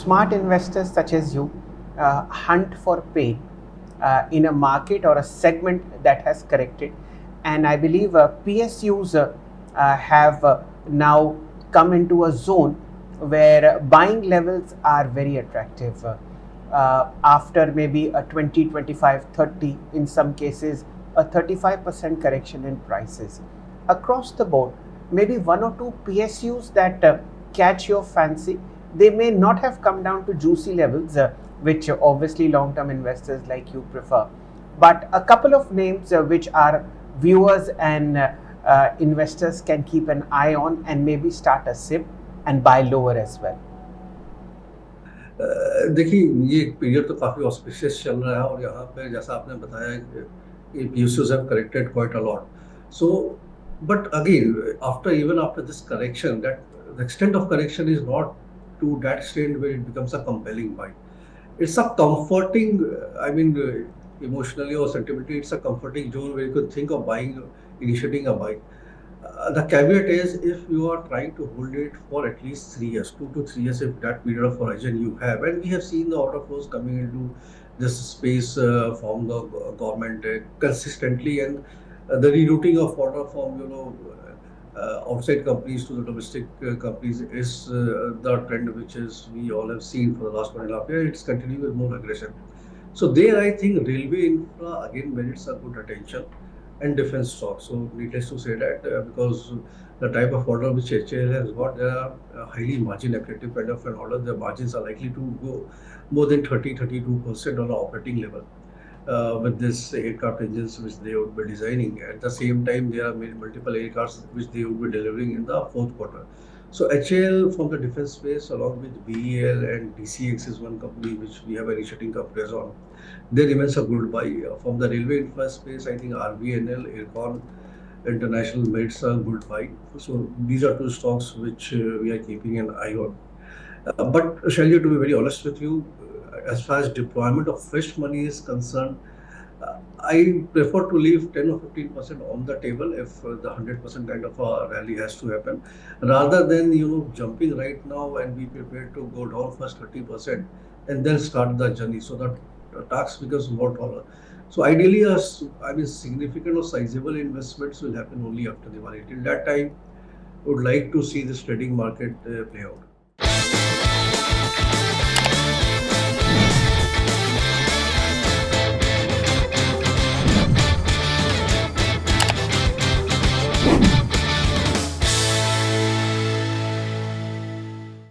Smart investors such as you hunt for pain in a market or a segment that has corrected, and I believe PSUs have now come into a zone where buying levels are very attractive. After maybe a 20, 25, 30, in some cases a 35% correction in prices across the board, maybe one or two PSUs that catch your fancy. They may not have come down to juicy levels, which obviously long term investors like you prefer, but a couple of names which our viewers and investors can keep an eye on and maybe start a sip and buy lower as well. देखिए, ये period तो काफ़ी auspicious चल रहा है और यहाँ पे जैसा आपने बताया कि PSUs have corrected quite a lot. So, but again, even after this correction, that the extent of correction is not to that extent where it becomes a compelling buy. It's a comforting, emotionally or sentimentally, it's a comforting zone where you could think of initiating a buy. The caveat is if you are trying to hold it for at least 3 years, 2 to 3 years, if that period of horizon you have, and we have seen the order flows coming into this space from the government consistently, and the rerouting of order from outside companies to the domestic companies is the trend which is we all have seen for the last 1.5 years. It's continuing with more aggression. So there, I think railway infra again merits a good attention, and defense stocks. So needless to say that because the type of order which HAL has got, they are highly margin accretive kind of an order. The margins are likely to go more than 30-32% on an operating level with this aircraft engines which they would be designing. At the same time, there are multiple aircrafts which they would be delivering in the fourth quarter. So HAL from the defense space along with BEL and DCX is one company which we have initiating companies on. There remains a good buy. From the railway infra space, I think RVNL, Ircon International merits a good buy. So these are two stocks which we are keeping an eye on. But Shailja, to be very honest with you, as far as deployment of fresh money is concerned, I prefer to leave 10 or 15% on the table if the 100% kind of a rally has to happen, rather than jumping right now and be prepared to go down first 30% and then start the journey. So that tax becomes more taller. So ideally, significant or sizable investments will happen only after Diwali. Till that time, I would like to see this trading market play out.